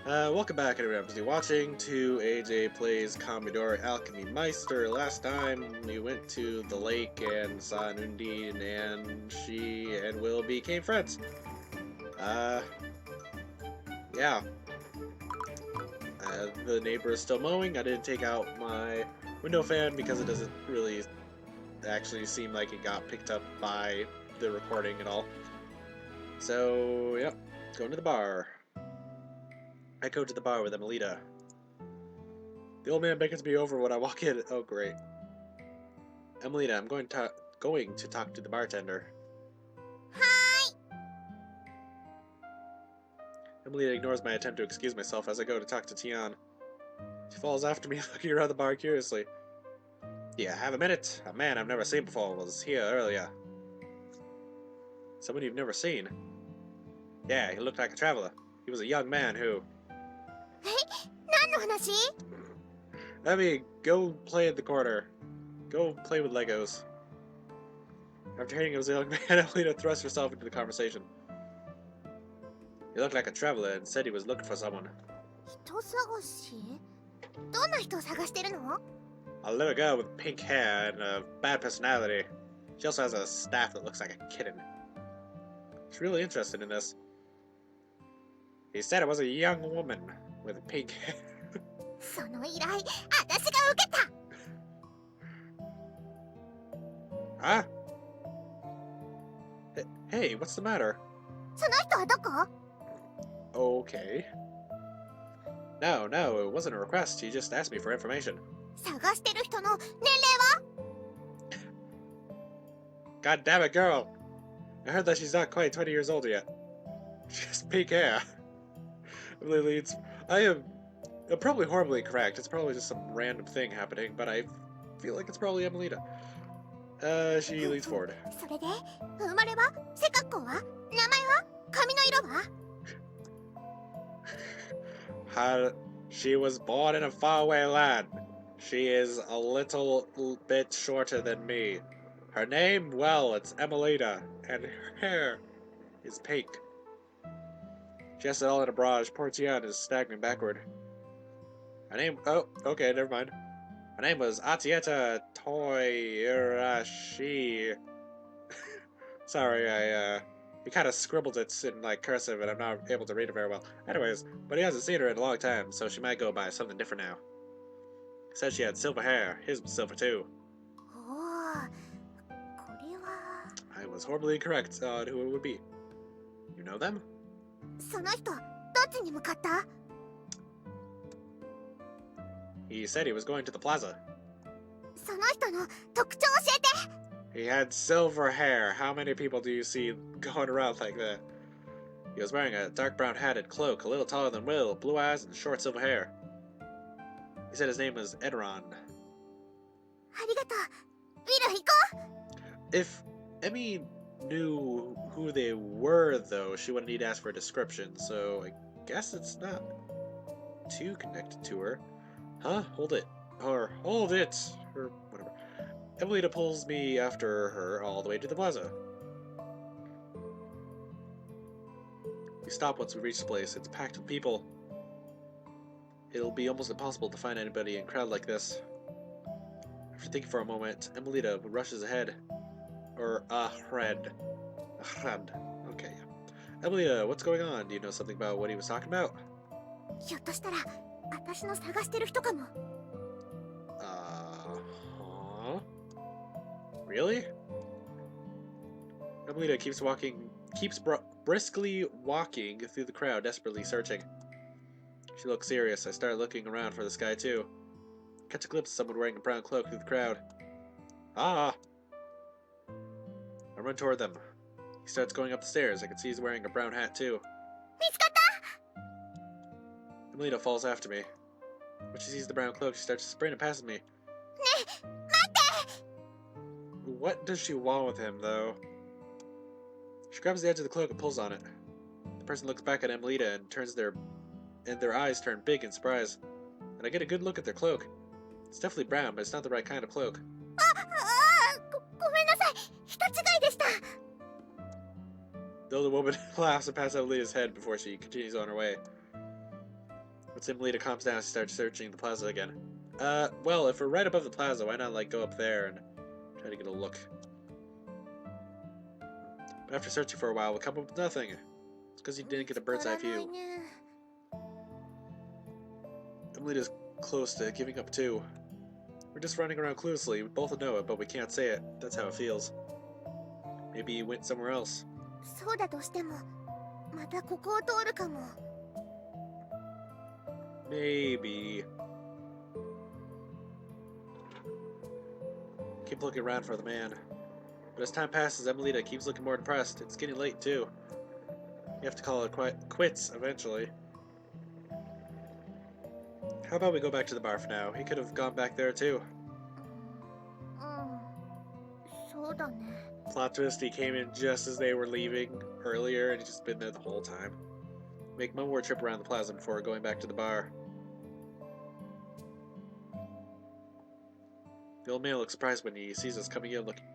Welcome back, everyone. You're watching to AJ Plays Kamidori Alchemy Meister. Last time we went to the lake and saw an Undine, and she and Will became friends. Uh, yeah. The neighbor is still mowing. I didn't take out my window fan because it doesn't really actually seem like it got picked up by the recording at all. So, yep, going to the bar. I go to the bar with Emelita. The old man beckons me over when I walk in. Oh, great. Emelita, I'm going to talk to the bartender. Hi. Emelita ignores my attempt to excuse myself as I go to talk to Tian. She follows after me, looking around the bar curiously. Yeah, have a minute. A man I've never seen before was here earlier. Someone you've never seen? Yeah, he looked like a traveler. He was a young man who... 何の話? Let me go play in the corner. Go play with Legos. After hearing it was a young man, Emelita thrust herself into the conversation. He looked like a traveler and said he was looking for someone. 人探し? どんな人を探してるの? A little girl with pink hair and a bad personality. She also has a staff that looks like a kitten. She's really interested in this. He said it was a young woman with pink hair. その依頼、私が受けた. Huh? Hey, what's the matter? その人はどこ? Okay. No, it wasn't a request. He just asked me for information. 探してる人の年齢は? God damn it, girl! I heard that she's not quite 20 years old yet. She has pink hair. I am probably horribly correct. It's probably just some random thing happening, but I feel like it's probably Emelita. She leans forward. それで、生まれは? 背格好は? 名前は? 髪の色は? She was born in a faraway land. She is a little bit shorter than me. Her name, well, it's Emelita, and her hair is pink. She has it all in a barrage. Poor Tian is staggering backward. Her name... Oh, okay, never mind. Her name was Atieta Toirashi. Sorry, he kind of scribbled it in, like, cursive, and I'm not able to read it very well. Anyways, but he hasn't seen her in a long time, so she might go by something different now. He said she had silver hair. His was silver, too. おー、これは... I was horribly incorrect on who it would be. You know them? その人、どっちに向かった? He said he was going to the plaza. その人の特徴教えて! He had silver hair. How many people do you see going around like that? He was wearing a dark brown hatted cloak, a little taller than Will, blue eyes, and short silver hair. He said his name was Edron. ありがとう。ウィル行こう! If Emmy knew who they were, though, she wouldn't need to ask for a description, so I guess it's not too connected to her. Huh? Hold it. Or hold it! Or whatever. Emelita pulls me after her all the way to the plaza. We stop once we reach the place. It's packed with people. It'll be almost impossible to find anybody in a crowd like this. After thinking for a moment, Emelita rushes ahead. Or, ahead. Okay. Emelita, what's going on? Do you know something about what he was talking about? ひょっとしたら、私の探してる人かも。Huh? Really? Emelita keeps briskly walking through the crowd, desperately searching. She looks serious. I start looking around for this guy too. Catch a glimpse of someone wearing a brown cloak through the crowd. Ah! I run toward them. He starts going up the stairs. I can see he's wearing a brown hat too. 見つかった! Emelita falls after me. When she sees the brown cloak, she starts to sprint and passes me. ねえ、待って! What does she want with him, though? She grabs the edge of the cloak and pulls on it. The person looks back at Emelita and their eyes turn big in surprise. And I get a good look at their cloak. It's definitely brown, but it's not the right kind of cloak. ごめんなさい。人違いでした。 The older woman laughs and pats Emelita's head before she continues on her way. Once Emelita calms down, she starts searching the plaza again. Well, if we're right above the plaza, why not, like, go up there and try to get a look? But after searching for a while, we come up with nothing. It's because you didn't get a bird's eye view. Emelita's close to giving up too. We're just running around cluelessly. We both know it, but we can't say it. That's how it feels. Maybe he went somewhere else. そうだとしても、またここを通るかも。Maybe. Keep looking around for the man. But as time passes, Emelita keeps looking more depressed. It's getting late, too. You have to call it quits, eventually. How about we go back to the bar for now? He could have gone back there, too. そうだね。 Plot twist, he came in just as they were leaving earlier, and he's just been there the whole time. Make one more trip around the plaza before going back to the bar. The old man looks surprised when he sees us coming in looking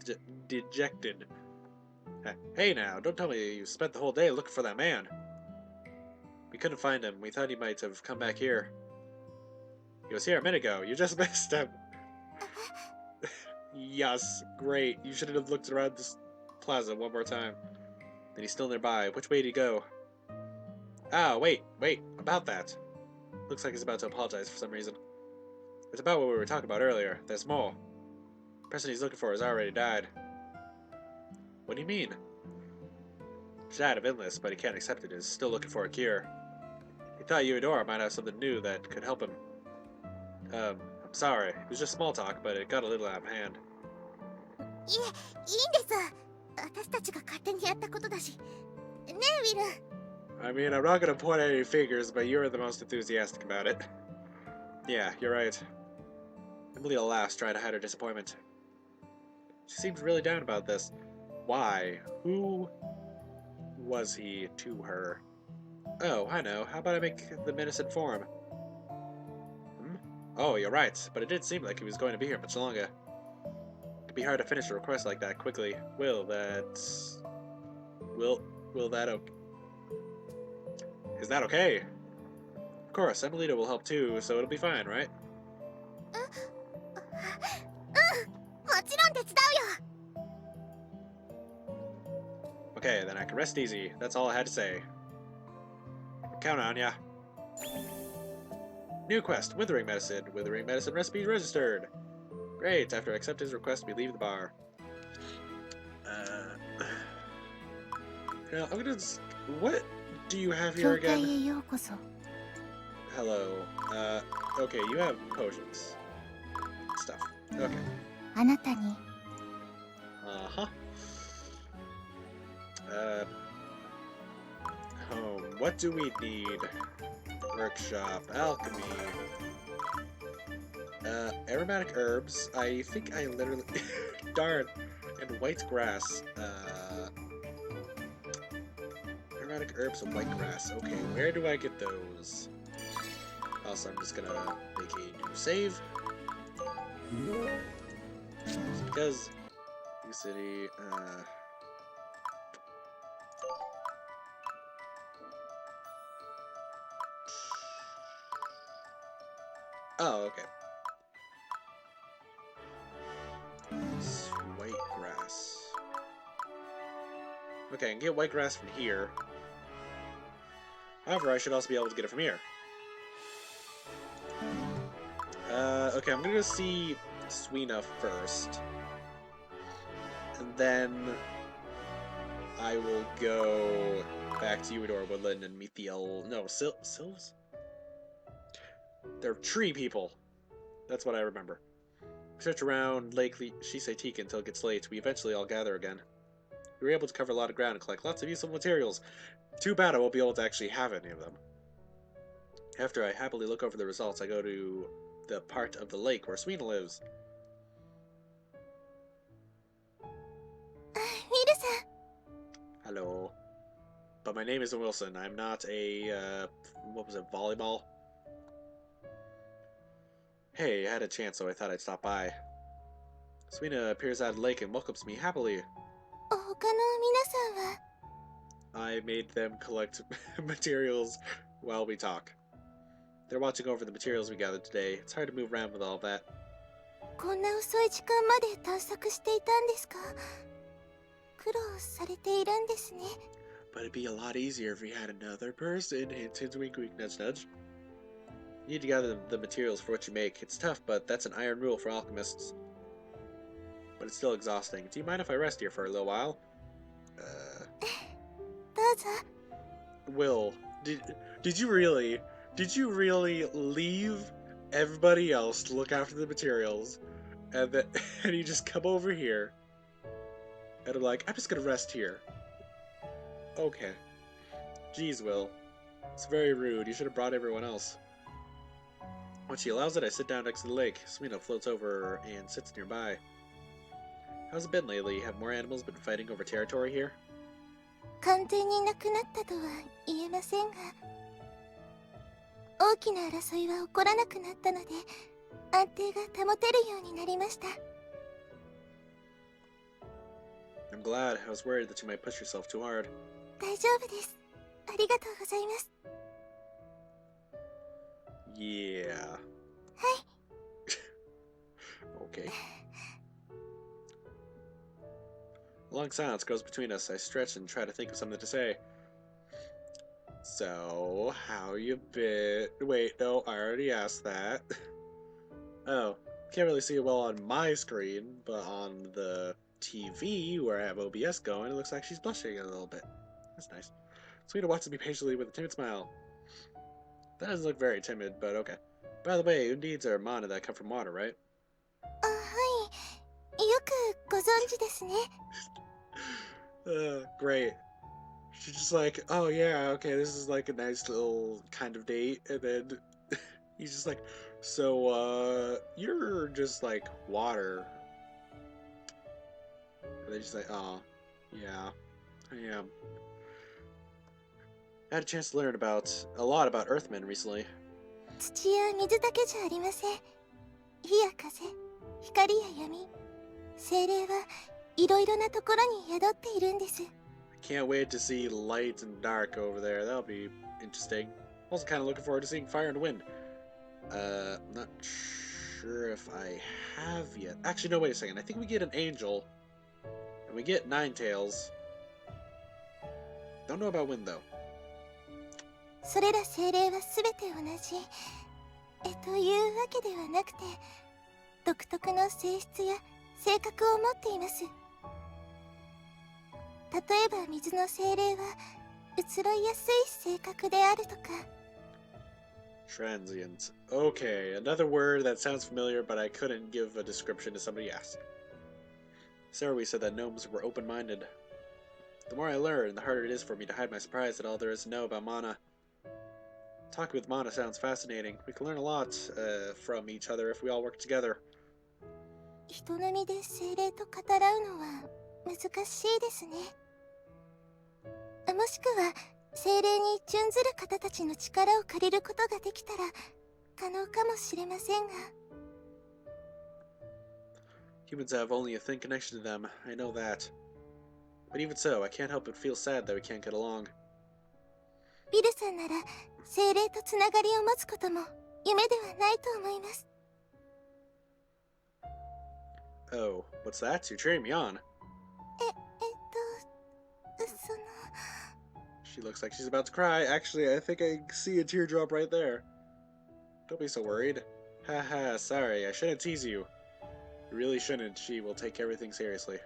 dejected. Hey now, don't tell me you spent the whole day looking for that man. We couldn't find him. We thought he might have come back here. He was here a minute ago. You just missed him. Yes, great. You should have looked around this plaza one more time. And he's still nearby. Which way did he go? Ah, wait, about that. Looks like he's about to apologize for some reason. It's about what we were talking about earlier. There's more. The person he's looking for has already died. What do you mean? He died of illness, but he can't accept it. He's still looking for a cure. He thought Eudora might have something new that could help him. I'm sorry. It was just small talk, but it got a little out of hand. いえ、いいんです。私たちが勝手にやったことだし。ねえ、ウィル。I mean, I'm not gonna point at any figures, but you're the most enthusiastic about it. Yeah, you're right. Emelita laughs, trying to hide her disappointment. She seems really down about this. Why? Who was he to her? Oh, I know. How about I make the medicine for him? Oh, you're right, but it did seem like he was going to be here much longer. It could be hard to finish a request like that quickly. Will that okay? Is that okay? Of course, Emelita will help too, so it'll be fine, right? もちろん手伝うよ。 Okay, then I can rest easy. That's all I had to say. Count on ya. New quest, Withering Medicine. Withering Medicine recipe registered. Great, after I accept his request, we leave the bar. Now, I'm gonna... What do you have here again? 教会へようこそ。 Hello. Okay, you have potions. Stuff. Okay. あなたに。Uh-huh. Home. What do we need? Workshop. Alchemy. Aromatic herbs. I think I literally... Darn. And white grass. Aromatic herbs and white grass. Okay, where do I get those? Also, I'm just gonna make a new save. Because... New city, Oh, okay. It's white grass. Okay, I can get white grass from here. However, I should also be able to get it from here. Okay, I'm gonna go see Suina first. And then I will go back to Eudora Woodland and meet the Sylphs? They're tree people. That's what I remember. We search around Lake Shiseitika until it gets late. We eventually all gather again. We were able to cover a lot of ground and collect lots of useful materials. Too bad I won't be able to actually have any of them. After I happily look over the results, I go to the part of the lake where Suina lives. ウィルさん。 Hello. But my name isn't Wilson. I'm not a, what was it, volleyball? Hey, I had a chance, so I thought I'd stop by. Suina appears out of the lake and welcomes me happily. 他の皆さんは。 I made them collect materials while we talk. They're watching over the materials we gathered today. It's hard to move around with all that. こんな遅い時間まで探索していたんですか？苦労されているんですね。 But it'd be a lot easier if we had another person. Hint, hint, wink, wink, nudge, nudge. You need to gather the materials for what you make. It's tough, but that's an iron rule for alchemists. But it's still exhausting. Do you mind if I rest here for a little while? どうぞ。 Will, did you really leave everybody else to look after the materials, and then and you just come over here, and I'm like, I'm just gonna rest here. Okay. Jeez, Will. It's very rude. You should have brought everyone else. When she allows it, I sit down next to the lake. Suina floats over and sits nearby. How's it been lately? Have more animals been fighting over territory here? 完全になくなったとは言えませんが、大きな争いは起こらなくなったので、安定が保てるようになりました。 I'm glad. I was worried that you might push yourself too hard. 大丈夫です。ありがとうございます。 Yeah. はい。Okay. A long silence grows between us. I stretch and try to think of something to say. So, how you been? Wait, no, I already asked that. Oh, can't really see it well on my screen, but on the TV, where I have OBS going, it looks like she's blushing a little bit. That's nice. Suina watches me patiently with a timid smile. That doesn't look very timid, but okay. By the way, Undeeds are mana that come from water, right? あ、はい。よくご存知ですね。 Great. She's just like, oh yeah, okay, this is like a nice little kind of date, and then he's just like, so, you're just like water. And then she's like, oh, yeah, I am. I had a chance to learn a lot about Earthmen recently. 土や水だけじゃありません。火や風、光や闇、精霊はいろいろなところに宿っているんです。 I can't wait to see light and dark over there. That'll be interesting. Also kind of looking forward to seeing fire and wind. I'm not sure if I have yet. Actually, no, wait a second. I think we get an angel. And we get Nine Tails. Don't know about wind, though. それら精霊はすべて同じ。というわけではなくて、独特の性質や性格を持っています。例えば水の精霊は移ろいやすい性格であるとか。 Transient. Okay, another word that sounds familiar, but I couldn't give a description to somebody asked. Sarah said that gnomes were open-minded. The more I learn, the harder it is for me to hide my surprise at all there is to know about mana. Talking with Mana sounds fascinating. We can learn a lot from each other if we all work together. 人並みで精霊と語らうのは難しいですね。もしくは精霊に準ずる方たちの力を借りることができたら可能かもしれませんが。 Humans have only a thin connection to them, I know that. But even so, I can't help but feel sad that we can't get along. ビルさんなら精霊とつながりを持つことも夢ではないと思います。 Oh, what's that? You're cheering me on. その She looks like she's about to cry. Actually, I think I see a teardrop right there. Don't be so worried. Haha, sorry, I shouldn't tease you. You really shouldn't. She will take everything seriously.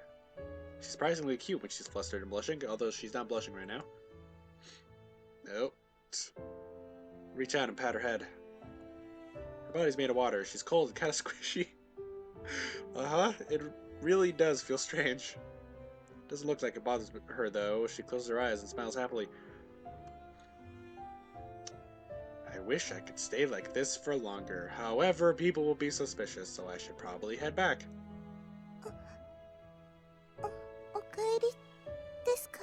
She's surprisingly cute when she's flustered and blushing, although she's not blushing right now. Nope. Reach out and pat her head. Her body's made of water. She's cold and kind of squishy. Uh-huh. It really does feel strange. Doesn't look like it bothers her, though. She closes her eyes and smiles happily. I wish I could stay like this for longer. However, people will be suspicious, so I should probably head back. お帰りですか？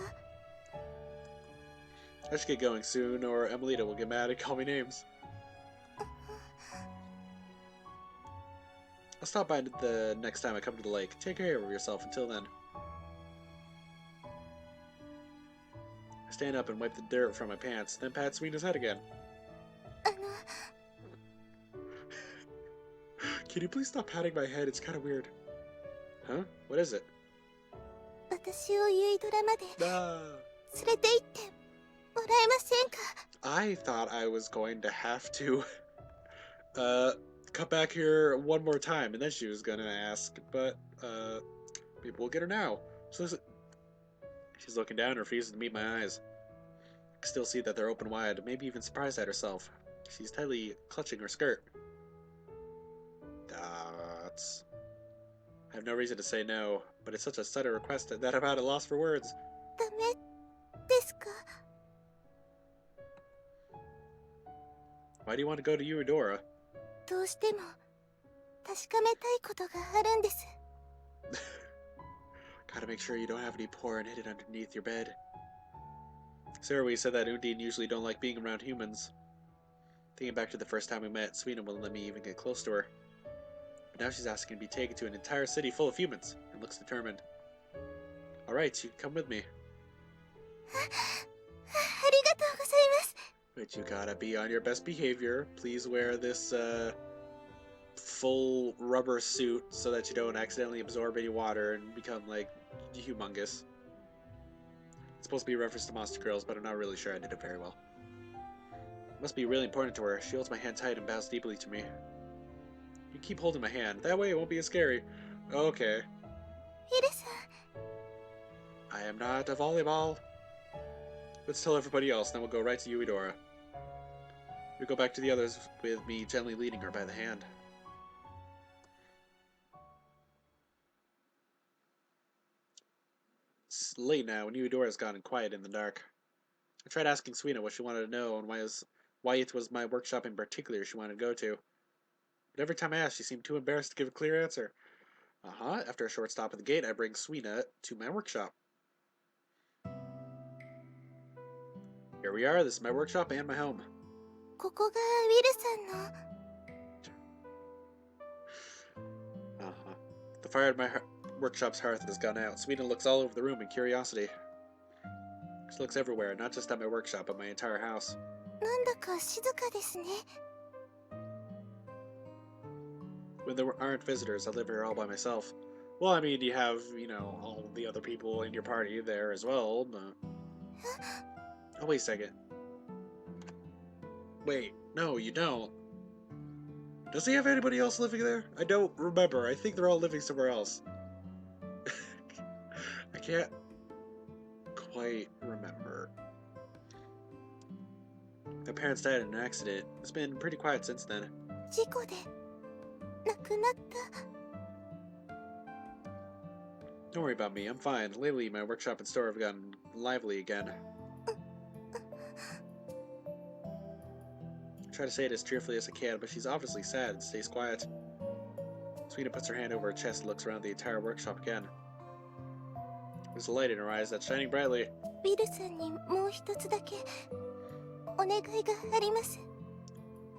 I should get going soon, or Emelita will get mad and call me names. I'll stop by the next time I come to the lake. Take care of yourself until then. I stand up and wipe the dirt from my pants, then pat Suina's head again. Can you please stop patting my head? It's kind of weird. Huh? What is it? 私をユイドラまで Ah. 連れて行ってもらえませんか I thought I was going to have to come back here one more time, and then she was gonna ask, but maybe we'll get her now. So she's looking down and refuses to meet my eyes. I can still see that they're open wide, maybe even surprised at herself. She's tightly clutching her skirt. That's... I have no reason to say no, but it's such a sudden request that I'm at a loss for words. ダメですか Why do you want to go to Eurodora? どうしても確かめたいことがあるんです Gotta make sure you don't have any porn hidden underneath your bed. Sarah said that Undine usually don't like being around humans. Thinking back to the first time we met, Suina wouldn't let me even get close to her. But now she's asking to be taken to an entire city full of humans, and looks determined. Alright, you can come with me. ありがとうございます But you gotta be on your best behavior. Please wear this, full rubber suit so that you don't accidentally absorb any water and become, like, humongous. It's supposed to be a reference to Monster Girls, but I'm not really sure I did it very well. It must be really important to her. She holds my hand tight and bows deeply to me. You keep holding my hand. That way it won't be as scary. Okay. イルさん I am not a volleyball. Let's tell everybody else, then we'll go right to Euidora. We go back to the others with me gently leading her by the hand. It's late now, and Euidora's gone and quiet in the dark. I tried asking Suina what she wanted to know and why it was my workshop in particular she wanted to go to. But every time I asked, she seemed too embarrassed to give a clear answer. After a short stop at the gate, I bring Suina to my workshop. Here we are, this is my workshop and my home. ここがウィルさんの The fire at my workshop's hearth has gone out. Suina looks all over the room in curiosity. She looks everywhere, not just at my workshop, but my entire house. なんだか静かですね When there aren't visitors, I live here all by myself. Well, I mean, you have, all the other people in your party there as well, but... Oh, wait a second. Wait, no, you don't. Does he have anybody else living there? I don't remember. I think they're all living somewhere else. I can't quite remember. My parents died in an accident. It's been pretty quiet since then. 事故で亡くなった Don't worry about me, I'm fine. Lately, my workshop and store have gotten lively again. I try to say it as cheerfully as I can, but she's obviously sad and stays quiet. Suina puts her hand over her chest and looks around the entire workshop again. There's a light in her eyes that's shining brightly. ウィルさんにもう一つだけお願いがあります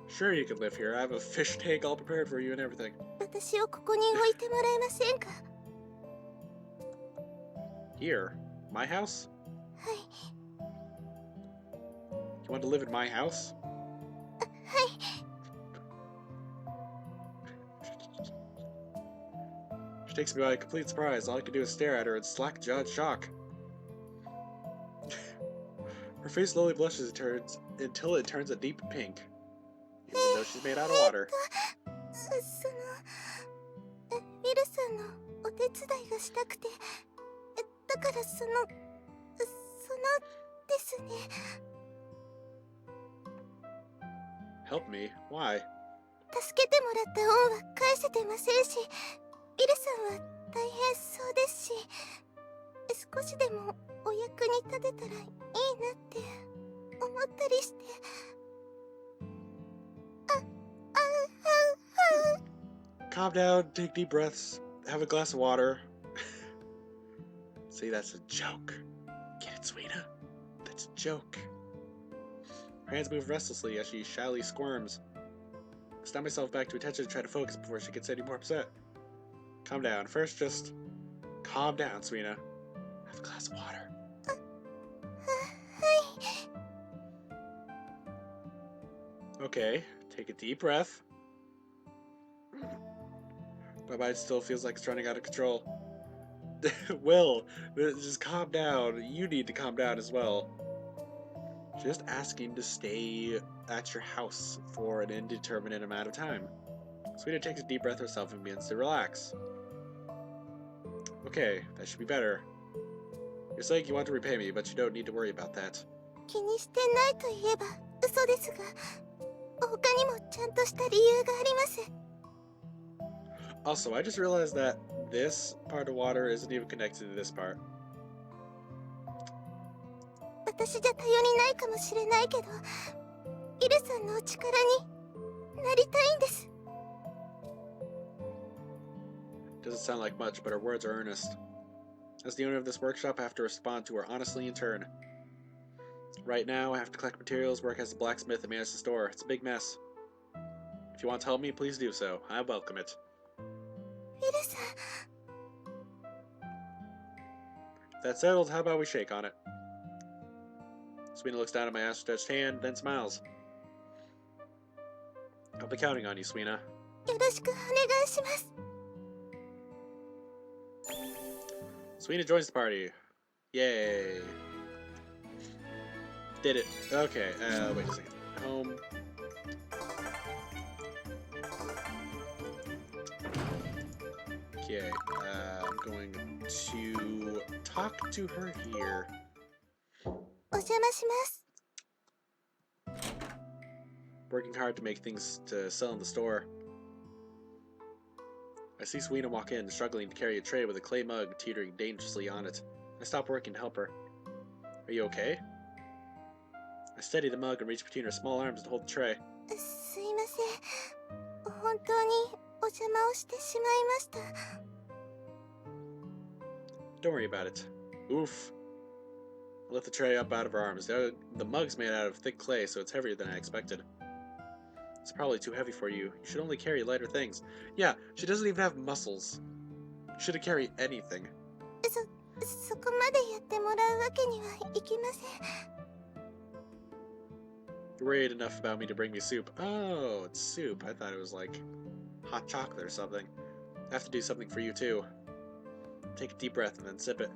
Sure, you can live here. I have a fish tank all prepared for you and everything. 私をここに置いてもらえませんか Here? My house? はい You want to live in my house? はい She takes me by complete surprise. All I can do is stare at her in slack-jawed shock. Her face slowly blushes until it turns a deep pink, even though she's made out of water. そのウィルさんのお手伝いがしたくてだからそのですね Help me? Why? 助けてもらった恩は返せてませんしウィルさんは大変そうですし少しでもお役に立てたらいいなって思ったりして Calm down, take deep breaths, have a glass of water. See, that's a joke. Get it, Suina? That's a joke. Her hands move restlessly as she shyly squirms. I snap myself back to attention and try to focus before she gets any more upset. Calm down. First, just calm down, Suina. Have a glass of water. はい Okay, take a deep breath. My mind still feels like it's running out of control. Will, just calm down. You need to calm down as well. Just asking to stay at your house for an indeterminate amount of time. Suina takes a deep breath herself and begins to relax. Okay, that should be better. You're saying you want to repay me, but you don't need to worry about that. 気にしてないと言えば嘘ですが、他にもちゃんとした理由があります。 Also, I just realized that this part of water isn't even connected to this part. 私じゃ頼りないかもしれないけど、イルさんのお力になりたいんです。 Doesn't sound like much, but her words are earnest. As the owner of this workshop, I have to respond to her honestly in turn. Right now, I have to collect materials, work as a blacksmith, and manage the store. It's a big mess. If you want to help me, please do so. I welcome it. イルさん。 That settled, how about we shake on it? Suina looks down at my outstretched hand, then smiles. I'll be counting on you, Suina. よろしくお願いします。 Suina joins the party. Yay. Did it. Okay, wait a second. Home. Okay, I'm going to talk to her here. お邪魔します。 Working hard to make things to sell in the store. I see Suina walk in, struggling to carry a tray with a clay mug teetering dangerously on it. I stop working to help her. Are you okay? I steady the mug and reach between her small arms to hold the tray. すいません。本当にお邪魔をしてしまいました。 Don't worry about it. Oof. I lift the tray up out of her arms. The mug's made out of thick clay, so it's heavier than I expected. It's probably too heavy for you. You should only carry lighter things. Yeah, she doesn't even have muscles. You shouldn't carry anything. そこまでやってもらうわけにはいきません。 You're worried enough about me to bring me soup. Oh, it's soup. I thought it was like hot chocolate or something. I have to do something for you too. Take a deep breath and then sip it.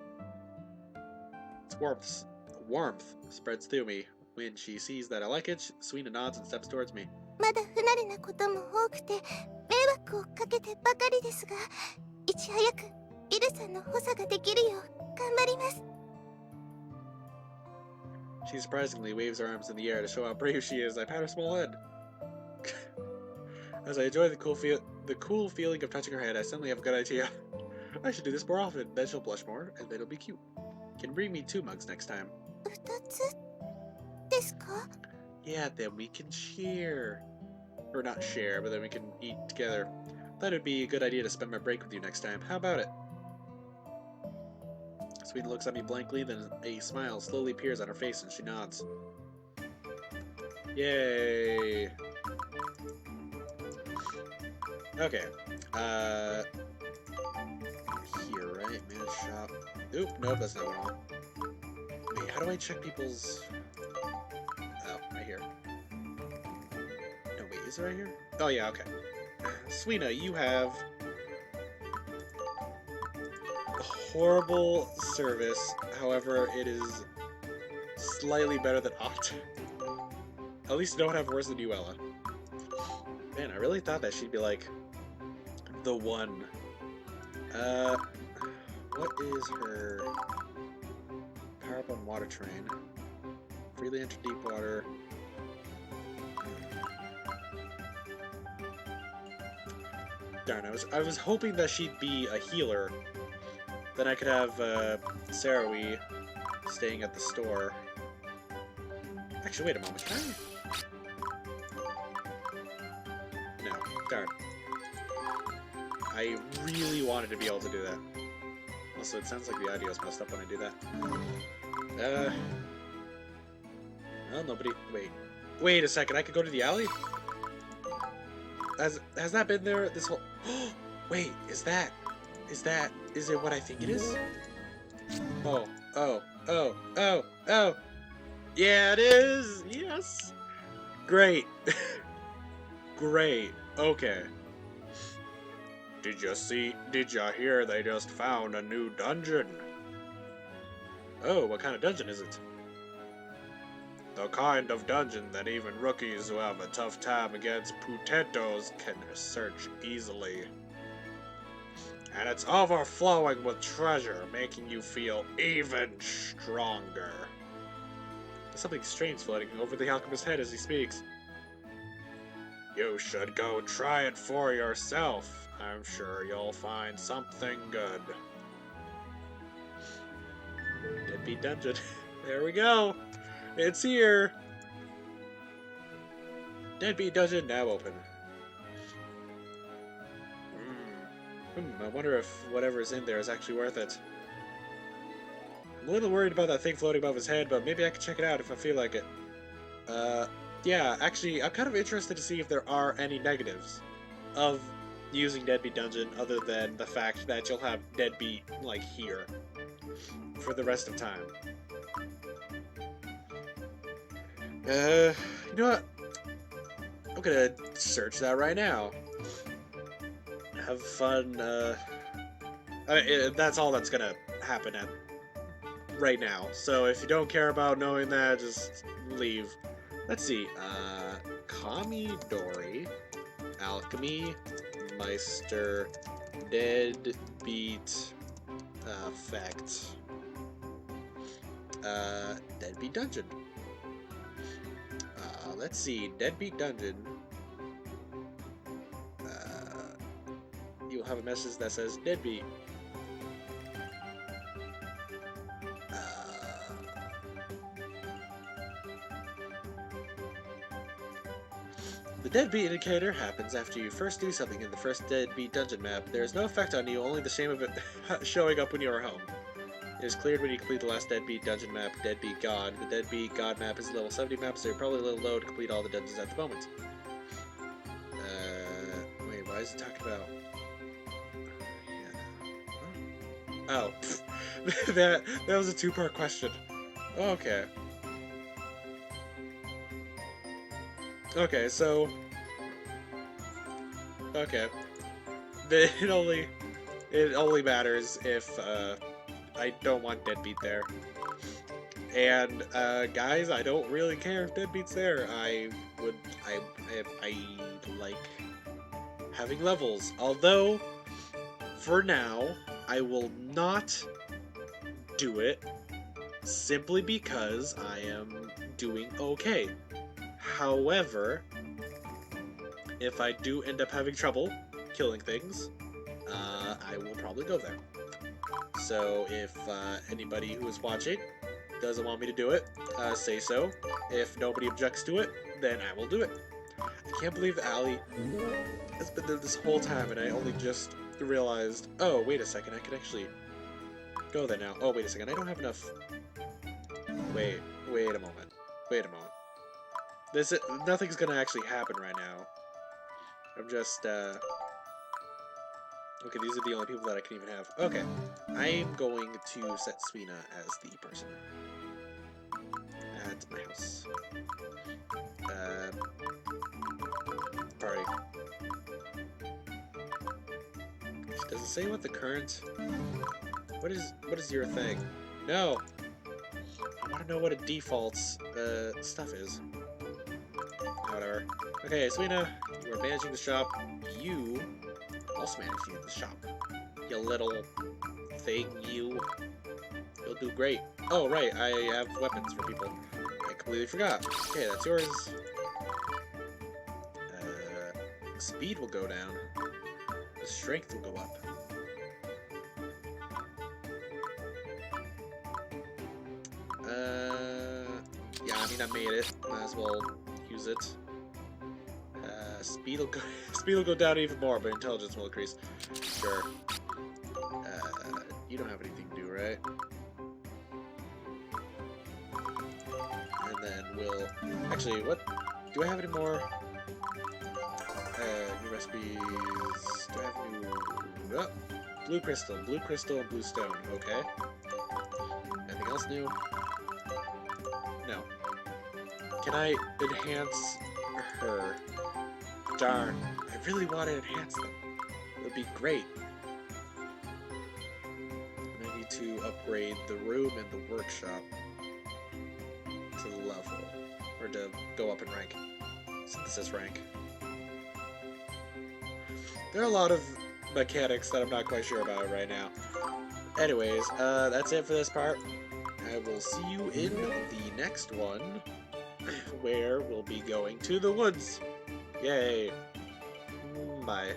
Its warmth spreads through me. When she sees that I like it, Suina nods and steps towards me. まだ不慣れなことも多くて迷惑をかけてばかりですが、いち早くイルさんの補佐ができるよう頑張ります。 She surprisingly waves her arms in the air to show how brave she is. I pat her small head. As I enjoy the cool feeling of touching her head, I suddenly have a good idea. I should do this more often. Then she'll blush more, and then it'll be cute. Can bring me 2 mugs next time. 2つですか? Yeah, then we can share. Or not share, but then we can eat together. Thought it'd be a good idea to spend my break with you next time. How about it? Suina looks at me blankly, then a smile slowly appears on her face and she nods. Yay! Okay. Here, right? Manage shop. Oop, nope, that's not what I want. Wait, how do I check people's... Oh, right here. No, wait, is it right here? Oh, yeah, okay. Suina, you have... horrible service, however, it is slightly better than Oct. At least you don't have worse than you, Ella. Man, I really thought that she'd be like the one. What is her power up on water train? Freely enter deep water. Darn, I was hoping that she'd be a healer. Then I could have Saroui staying at the store. Actually, wait a moment. Can I? No, darn. I really wanted to be able to do that. Also, it sounds like the audio's messed up when I do that. Well, nobody. Wait a second. I could go to the alley. Has that been there this whole? Wait, is it what I think it is? Oh. Yeah, it is! Yes! Great. Great. Okay. Did ya hear they just found a new dungeon? Oh, what kind of dungeon is it? The kind of dungeon that even rookies who have a tough time against potatoes can search easily. And it's overflowing with treasure, making you feel even stronger. There's something strange floating over the alchemist's head as he speaks. You should go try it for yourself. I'm sure you'll find something good. Deadbeat Dungeon. There we go. It's here. Deadbeat Dungeon now open. I wonder if whatever's in there is actually worth it. I'm a little worried about that thing floating above his head, but maybe I can check it out if I feel like it. Yeah, actually, I'm kind of interested to see if there are any negatives of using Deadbeat Dungeon other than the fact that you'll have Deadbeat, like, here for the rest of time. You know what? I'm gonna search that right now. Have fun, that's all that's gonna happen at right now. So if you don't care about knowing that, just leave. Let's see, Kamidori, Alchemy, Meister, Deadbeat, Effect, Deadbeat Dungeon. Let's see, Deadbeat Dungeon. You'll have a message that says Deadbeat. The Deadbeat indicator happens after you first do something in the first Deadbeat Dungeon map. There is no effect on you, only the shame of it showing up when you are home. It is cleared when you complete the last Deadbeat Dungeon map, Deadbeat God. The Deadbeat God map is a level 70 map, so you're probably a little low to complete all the dungeons at the moment. Wait, why is it talking about... Oh, that was a two-part question. Okay. Okay, so... Okay. It only matters if, I don't want Deadbeat there. And, guys, I don't really care if Deadbeat's there. I like having levels. Although, for now, I will not do it simply because I am doing okay. However, if I do end up having trouble killing things, I will probably go there. So if anybody who is watching doesn't want me to do it, say so. If nobody objects to it, then I will do it. I can't believe Ali has been there this whole time and I only just realized, oh, wait a second, I could actually go there now. Oh, wait a second, I don't have enough... Wait a moment. Wait a moment. Nothing's gonna actually happen right now. I'm just, okay, these are the only people that I can even have. Okay, I'm going to set Suina as the person. At my house. Party. Does it say what the current... What is your thing? No! I want to know what a default's, stuff is. Whatever. Okay, Suina, you are managing the shop. You also managing the shop. You little thing, you. You'll do great. Oh, right, I have weapons for people. I completely forgot. Okay, that's yours. Speed will go down. The strength will go up. Yeah, I mean, I made it. Might as well use it. Speed will go down even more, but intelligence will increase. Sure. You don't have anything to do, right? And then we'll... Actually, what... Do I have any more... new recipes... Do I have new... Oh, blue crystal, and blue stone. Okay. Anything else new? No. Can I enhance her? Darn. I really want to enhance them. would be great. And I need to upgrade the room and the workshop to the level, or to go up in rank. Synthesis rank. There are a lot of mechanics that I'm not quite sure about right now. Anyways, that's it for this part. I will see you in the next one, where we'll be going to the woods. Yay. Bye.